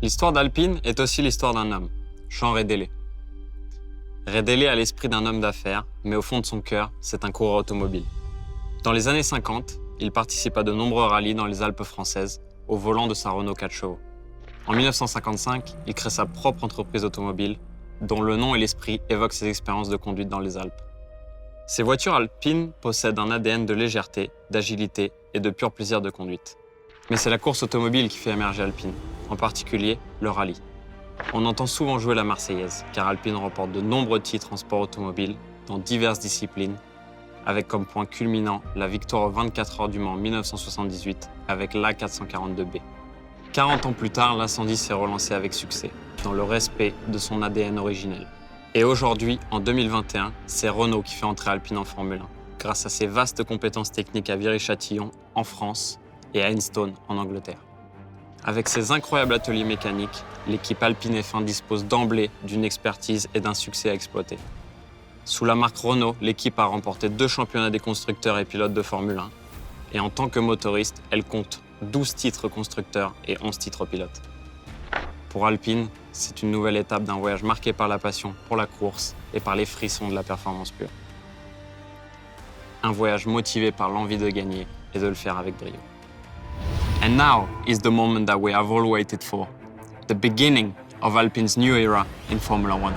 L'histoire d'Alpine est aussi l'histoire d'un homme, Jean Redélé. Redélé a l'esprit d'un homme d'affaires, mais au fond de son cœur, c'est un coureur automobile. Dans les années 50, il participe à de nombreux rallyes dans les Alpes françaises, au volant de sa Renault 4 chevaux. En 1955, il crée sa propre entreprise automobile, dont le nom et l'esprit évoquent ses expériences de conduite dans les Alpes. Ces voitures alpines possèdent un ADN de légèreté, d'agilité et de pur plaisir de conduite. Mais c'est la course automobile qui fait émerger Alpine, en particulier le rallye. On entend souvent jouer la Marseillaise, car Alpine remporte de nombreux titres en sport automobile, dans diverses disciplines, avec comme point culminant la victoire aux 24 heures du Mans en 1978 avec l'A442B. 40 ans plus tard, l'incendie s'est relancé avec succès, dans le respect de son ADN originel. Et aujourd'hui, en 2021, c'est Renault qui fait entrer Alpine en Formule 1, grâce à ses vastes compétences techniques à Viry-Châtillon, en France, et à Enstone, en Angleterre. Avec ses incroyables ateliers mécaniques, l'équipe Alpine F1 dispose d'emblée d'une expertise et d'un succès à exploiter. Sous la marque Renault, l'équipe a remporté 2 championnats des constructeurs et pilotes de Formule 1. Et en tant que motoriste, elle compte 12 titres constructeurs et 11 titres pilotes. Pour Alpine, c'est une nouvelle étape d'un voyage marqué par la passion pour la course et par les frissons de la performance pure. Un voyage motivé par l'envie de gagner et de le faire avec brio. And now is the moment that we have all waited for, the beginning of Alpine's new era in Formula 1.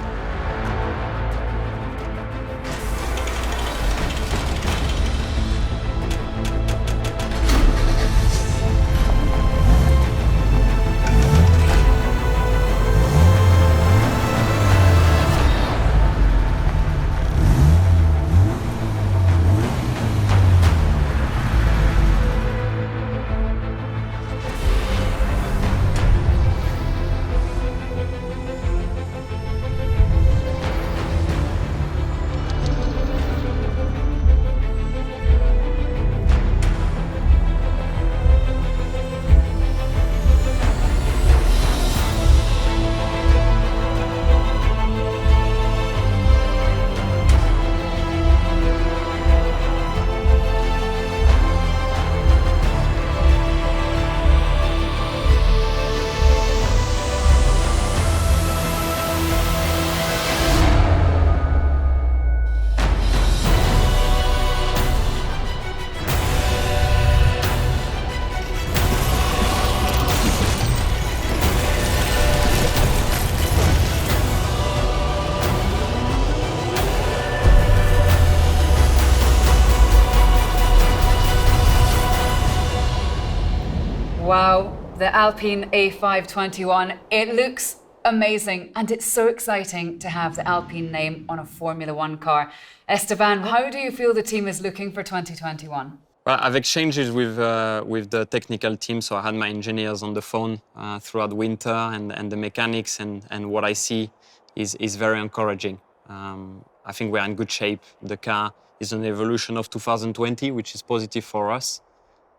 Wow, the Alpine A521, it looks amazing and it's so exciting to have the Alpine name on a Formula One car. Esteban, how do you feel the team is looking for 2021? Well, I've exchanged with the technical team, so I had my engineers on the phone throughout winter and the mechanics, and what I see is very encouraging. I think we're in good shape. The car is an evolution of 2020, which is positive for us.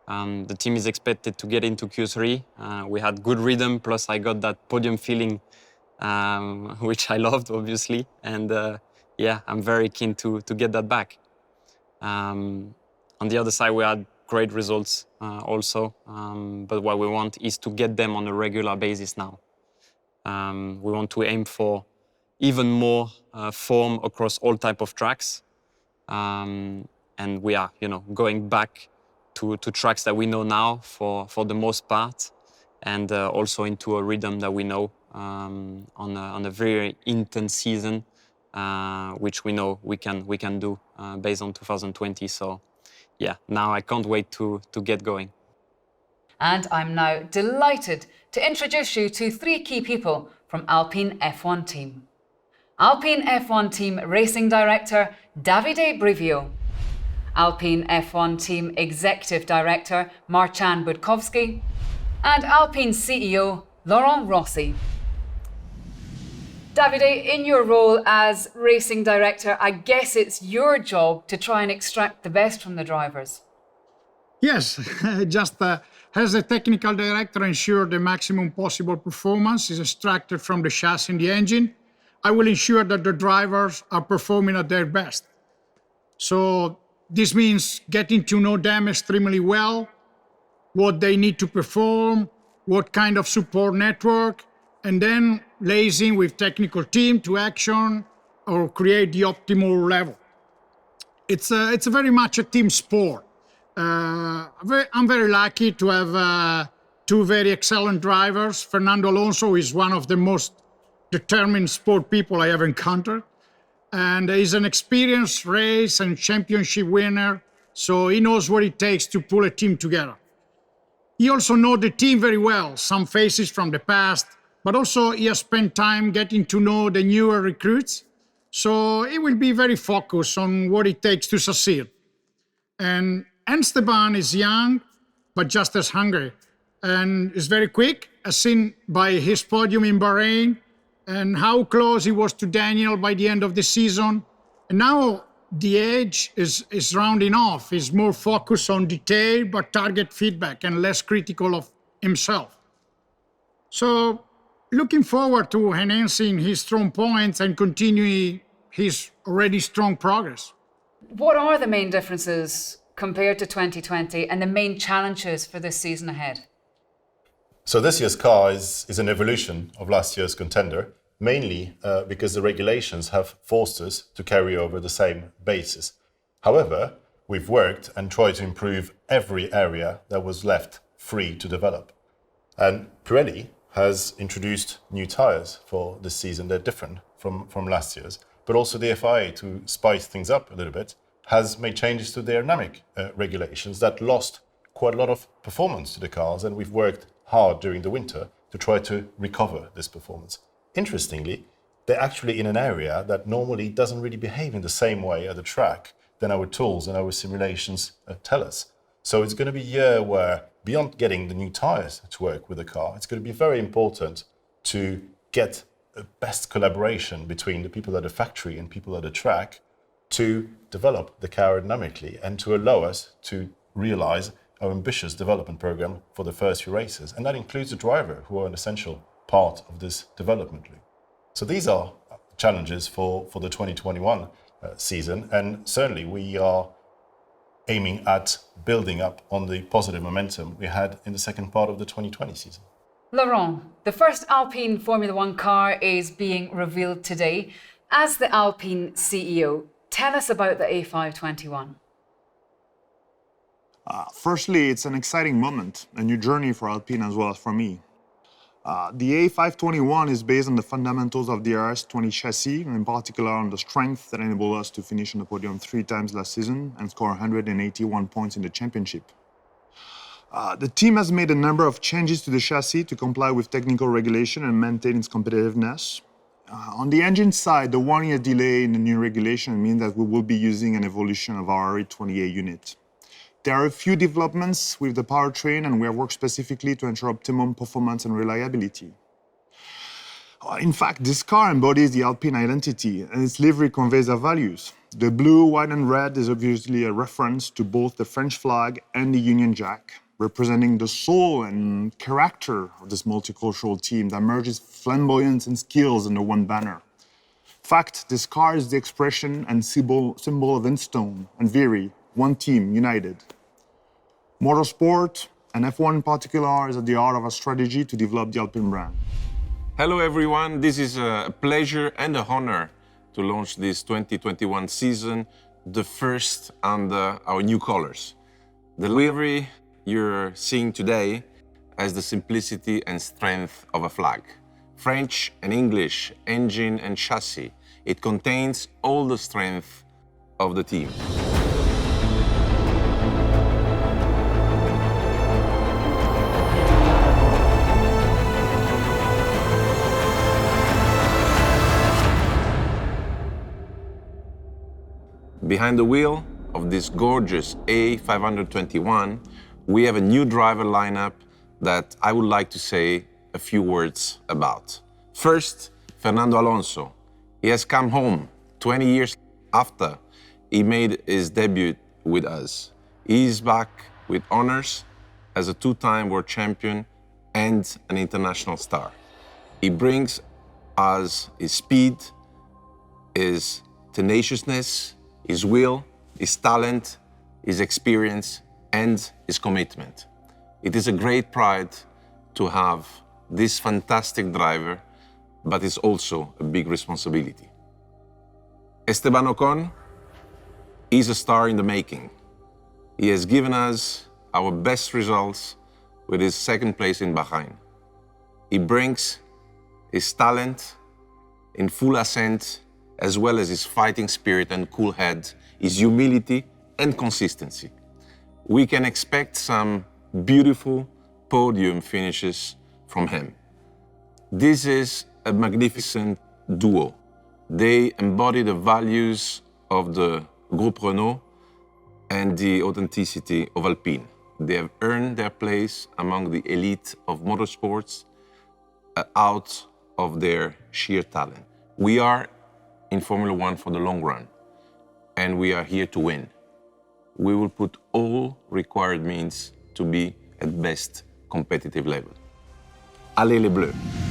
The team is expected to get into Q3. We had good rhythm, plus I got that podium feeling, which I loved, obviously. And yeah, I'm very keen to get that back. On the other side, we had great results also, but what we want is to get them on a regular basis now. We want to aim for even more form across all type of tracks. And we are, going back to tracks that we know now for the most part, and also into a rhythm that we know on a very intense season, which we know we can do based on 2020. So yeah, now I can't wait to get going. And I'm now delighted to introduce you to 3 key people from Alpine F1 team. Alpine F1 team racing director Davide Brivio, Alpine F1 team executive director Marcin Budkowski, and Alpine CEO Laurent Rossi. Davide, in your role as racing director, I guess it's your job to try and extract the best from the drivers. Yes, just as a technical director, ensure the maximum possible performance is extracted from the chassis and the engine. I will ensure that the drivers are performing at their best. So this means getting to know them extremely well, what they need to perform, what kind of support network, and then liaising with technical team to action or create the optimal level. It's a very much a team sport. I'm very lucky to have two very excellent drivers. Fernando Alonso is one of the most determined sport people I have encountered. And he's an experienced race and championship winner, so he knows what it takes to pull a team together. He also knows the team very well, some faces from the past, but also he has spent time getting to know the newer recruits, so he will be very focused on what it takes to succeed. And Esteban is young, but just as hungry, and is very quick, as seen by his podium in Bahrain, and how close he was to Daniel by the end of the season. And now the age is rounding off. He's more focused on detail, but target feedback and less critical of himself. So looking forward to enhancing his strong points and continuing his already strong progress. What are the main differences compared to 2020 and the main challenges for this season ahead? So this year's car is an evolution of last year's contender, mainly because the regulations have forced us to carry over the same basis. However, we've worked and tried to improve every area that was left free to develop. And Pirelli has introduced new tyres for this season. They're different from last year's, but also the FIA, to spice things up a little bit, has made changes to the aerodynamic regulations that lost quite a lot of performance to the cars, and we've worked hard during the winter to try to recover this performance. Interestingly, they're actually in an area that normally doesn't really behave in the same way at the track than our tools and our simulations tell us. So it's going to be a year where, beyond getting the new tires to work with the car, it's going to be very important to get the best collaboration between the people at the factory and people at the track to develop the car aerodynamically and to allow us to realize our ambitious development program for the first few races. And that includes the driver, who are an essential part of this development loop. So these are challenges for the 2021 season, and certainly we are aiming at building up on the positive momentum we had in the second part of the 2020 season. Laurent, the first Alpine Formula One car is being revealed today. As the Alpine CEO, tell us about the A521. Firstly, it's an exciting moment, a new journey for Alpine as well as for me. The A521 is based on the fundamentals of the RS20 chassis, and in particular on the strength that enabled us to finish on the podium 3 times last season and score 181 points in the championship. The team has made a number of changes to the chassis to comply with technical regulation and maintain its competitiveness. On the engine side, the 1-year delay in the new regulation means that we will be using an evolution of our RE28 unit. There are a few developments with the powertrain, and we have worked specifically to ensure optimum performance and reliability. In fact, this car embodies the Alpine identity, and its livery conveys our values. The blue, white, and red is obviously a reference to both the French flag and the Union Jack, representing the soul and character of this multicultural team that merges flamboyance and skills under one banner. In fact, this car is the expression and symbol of Enstone and Viry, one team, united. Motorsport, and F1 in particular, is at the heart of our strategy to develop the Alpine brand. Hello everyone, this is a pleasure and an honor to launch this 2021 season, the first under our new colors. The livery you're seeing today has the simplicity and strength of a flag. French and English, engine and chassis. It contains all the strength of the team. Behind the wheel of this gorgeous A521, we have a new driver lineup that I would like to say a few words about. First, Fernando Alonso. He has come home 20 years after he made his debut with us. He is back with honors as a 2-time world champion and an international star. He brings us his speed, his tenaciousness, his will, his talent, his experience, and his commitment. It is a great pride to have this fantastic driver, but it's also a big responsibility. Esteban Ocon is a star in the making. He has given us our best results with his second place in Bahrain. He brings his talent in full ascent, as well as his fighting spirit and cool head, his humility and consistency. We can expect some beautiful podium finishes from him. This is a magnificent duo. They embody the values of the Groupe Renault and the authenticity of Alpine. They have earned their place among the elite of motorsports out of their sheer talent. We are in Formula One for the long run, and we are here to win. We will put all required means to be at best competitive level. Allez les Bleus!